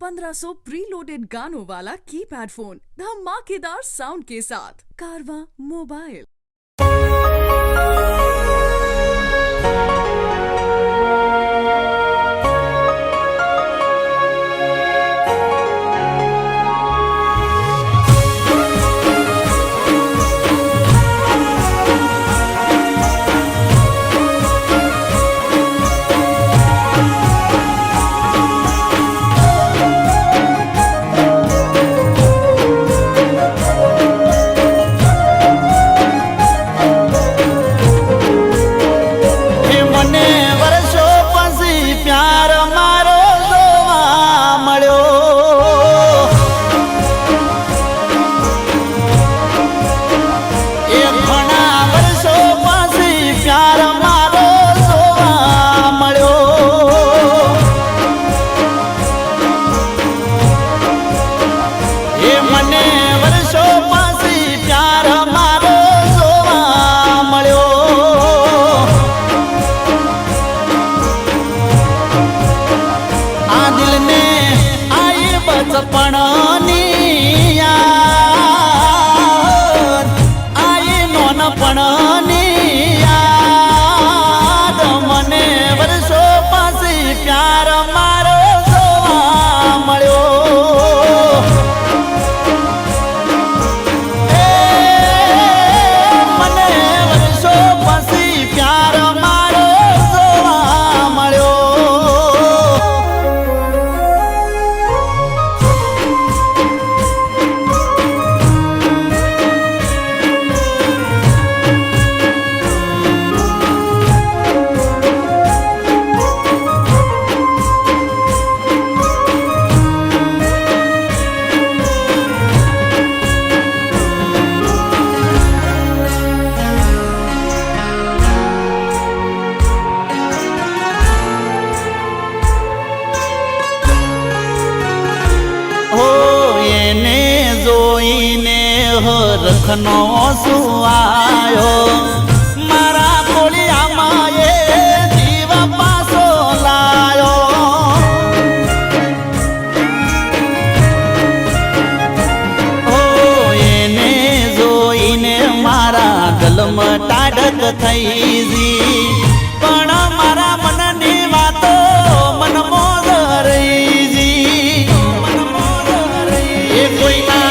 1500 preloaded गानों वाला keypad phone धमाकेदार साउंड के साथ कारवा मोबाइल। રખનો સુવાયો મારા કોળિયામાં એ જીવ પાસો લાયો ઓ એને જોઈને મારા ગલમ ટાઢક થઈ જી પણ મારા મનની વાતો મનમોદ રહી જી એ કોઈના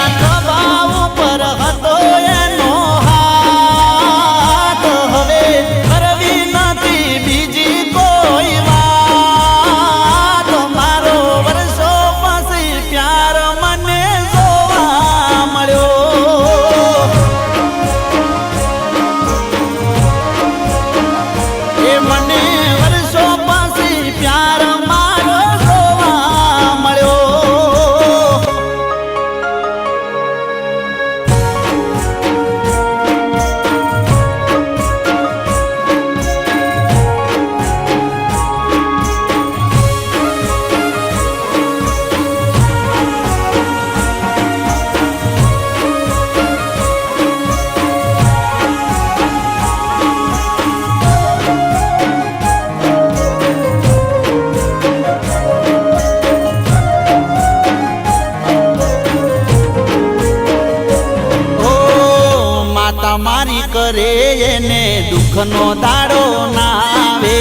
મારી કરે એને દુઃખનો દાડો ના આવે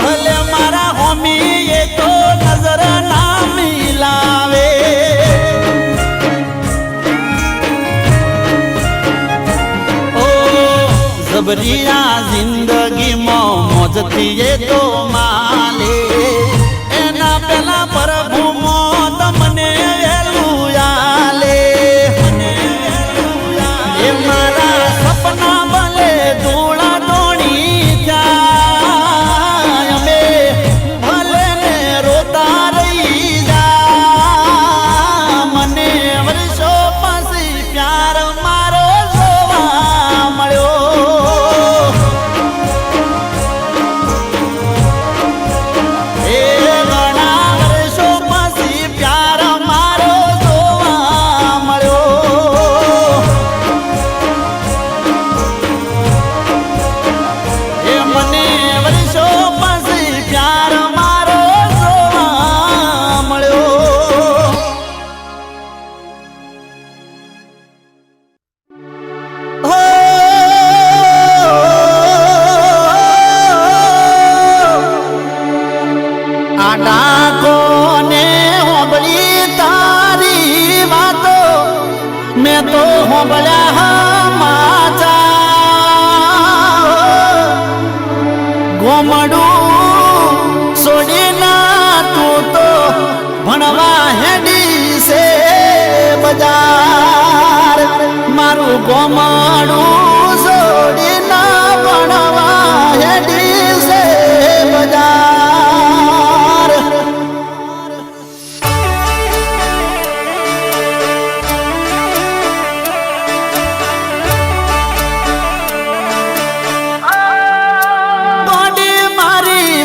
ભલે મારા હોમી એ તો નજર ના મિલાવે ઓ જબરિયા જિંદગીમાં મોજથી એ તો માલે એના પેલા પ્રભુ મોત મને વેલું આલે એ મારા સપના ભલે ધૂળા ધોણી જાય અમે ભલે ને રોતા રહી જા મને વર્ષો પછી પ્યાર મારો જોવા મળ્યો ગોમાડું છોડીના ભણવા હેડી છે બજાર. ગોડી મારી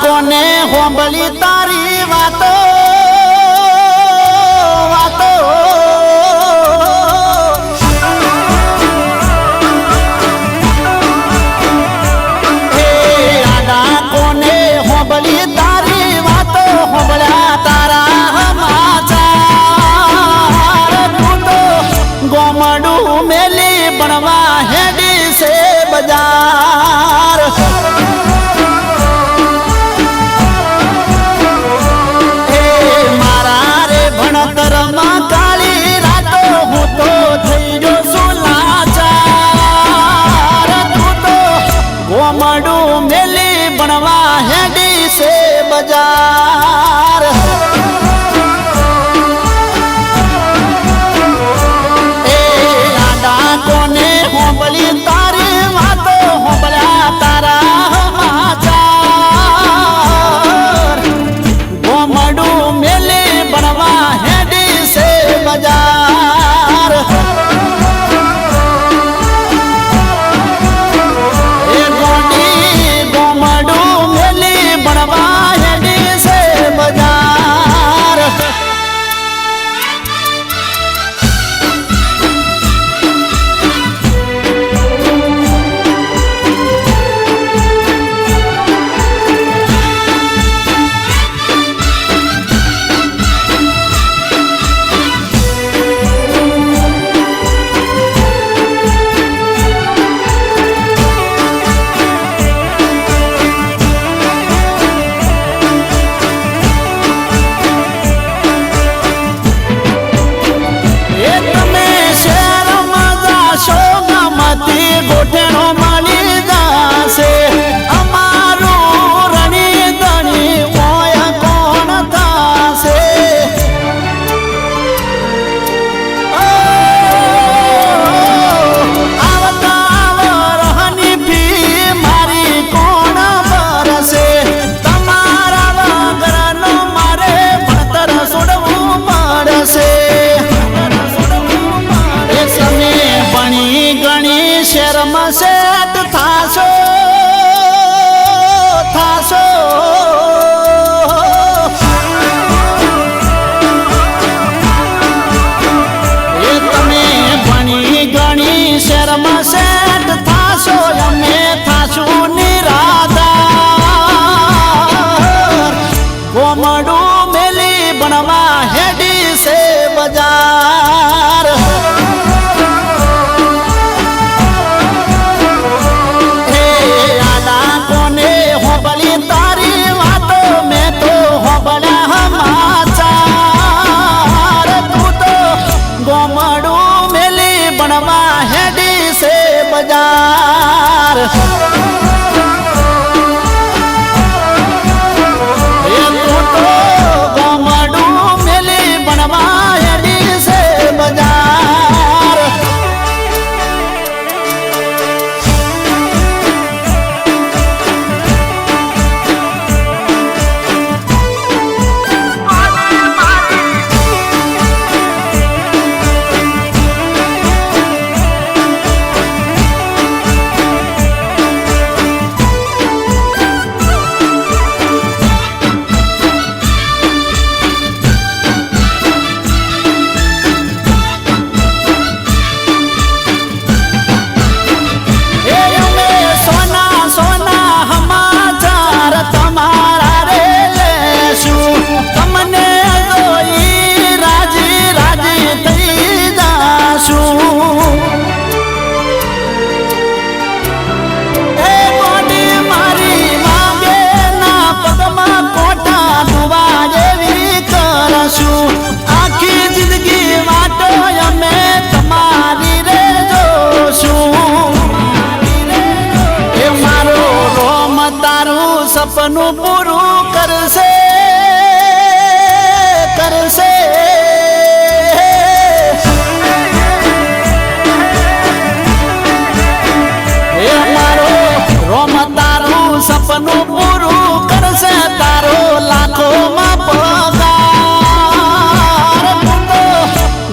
કોને હોંભળી તારી વાતો વાતો હે આડા કોને હોંભળી તારી વાતો હોંભળ્યા તારા સમાચાર. તું તો ગોમડું મેલી ભણવા હેડી છે બજાર. ગોમડું મેલી ભણવા હેડી છે બજાર. એ આડા કોને હોંભળી તારી વાતો હોંભળ્યા તારા સમાચાર. ગોમડું મેલી ભણવા હેડી છે બજાર. ગોઠેણો માની જાશે અમારું રણી ધણી ઓય કોણ થાશે. આવતા રહની ફી મારી કોણ ભરશે. તમારા વગરનો મારે ભણતર છોડવું પડશે. એ તમે ભણી ગણી શેરમાં સેટ થાશો થાશો. એ તમે ભણી ગણી શેરમાં સેટ થાશો. અમે થાશું નિરાધાર. ગોમડું મેલી ભણવા હેડી છે બજાર. હે સપનું પૂરું કરશે કરશે એ મારો રોમ તારું સપનું પૂરું કરશે તારો લાખોમાં પગાર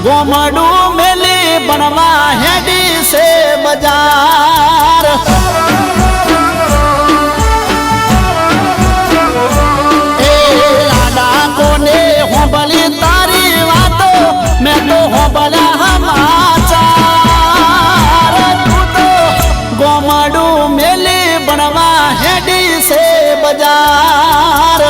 ગોમડું મેલી બનવા હેડી છે બજાર એ લાડા કોને હોબળી તારી વાતો મેં તો હોબળ્યા સમાચાર તું તો ગોમડું મેલી બનવા હેડી છે બજાર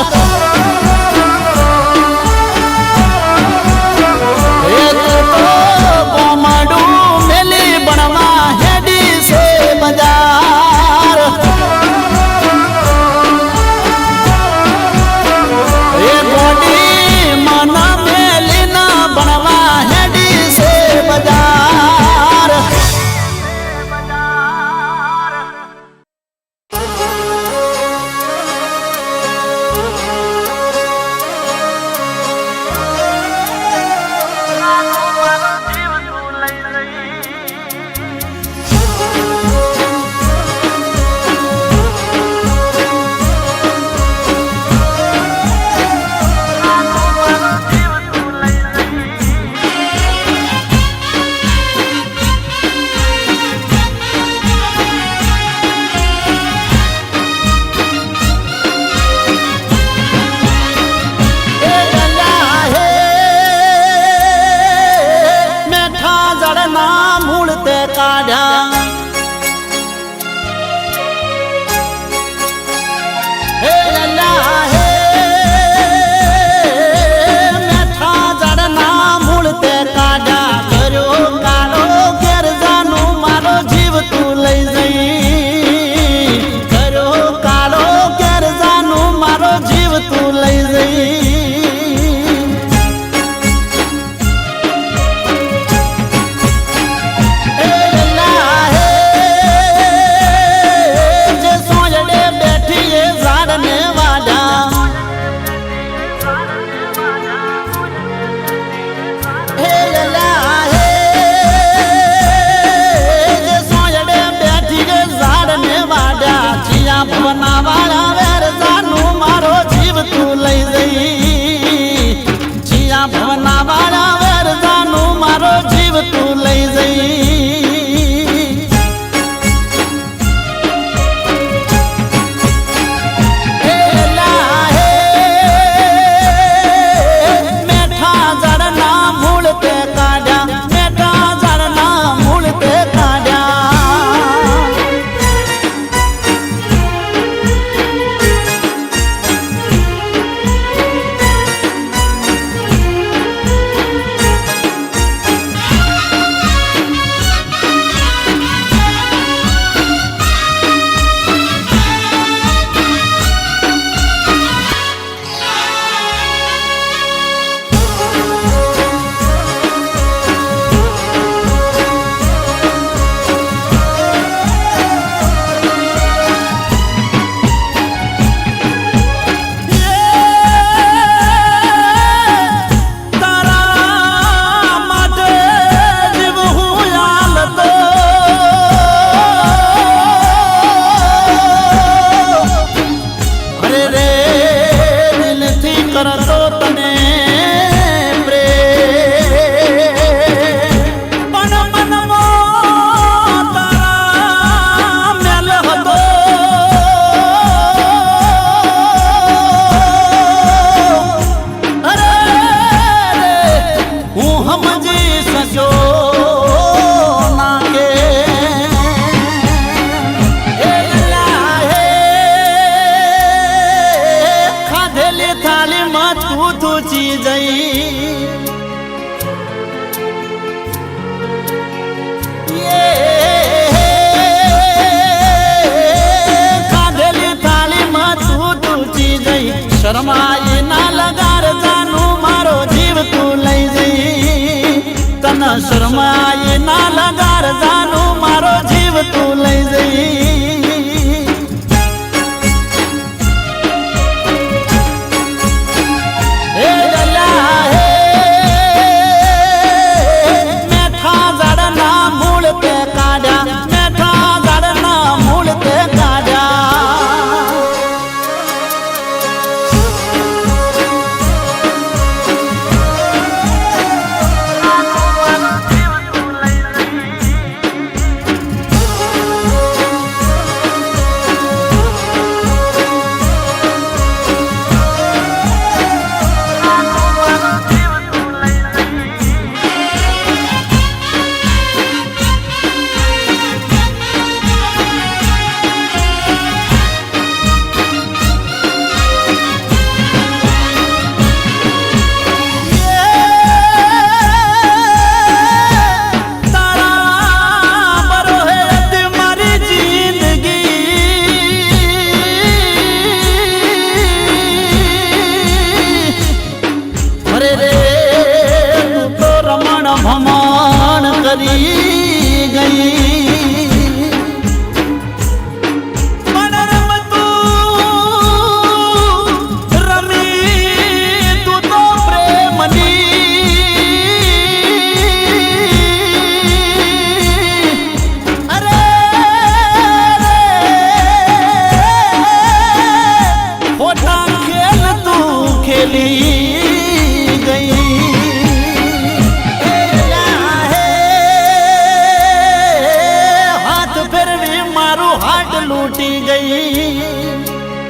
લૂંટી ગઈ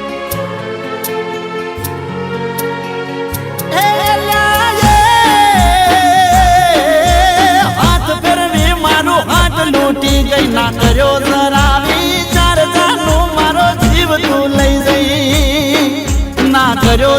હાથ ફેરવી મારું હાથ લૂંટી ગઈ ના કર્યો ધરાવી ચાર જાનું મારો જીવ તું લઈ જઈ ના કર્યો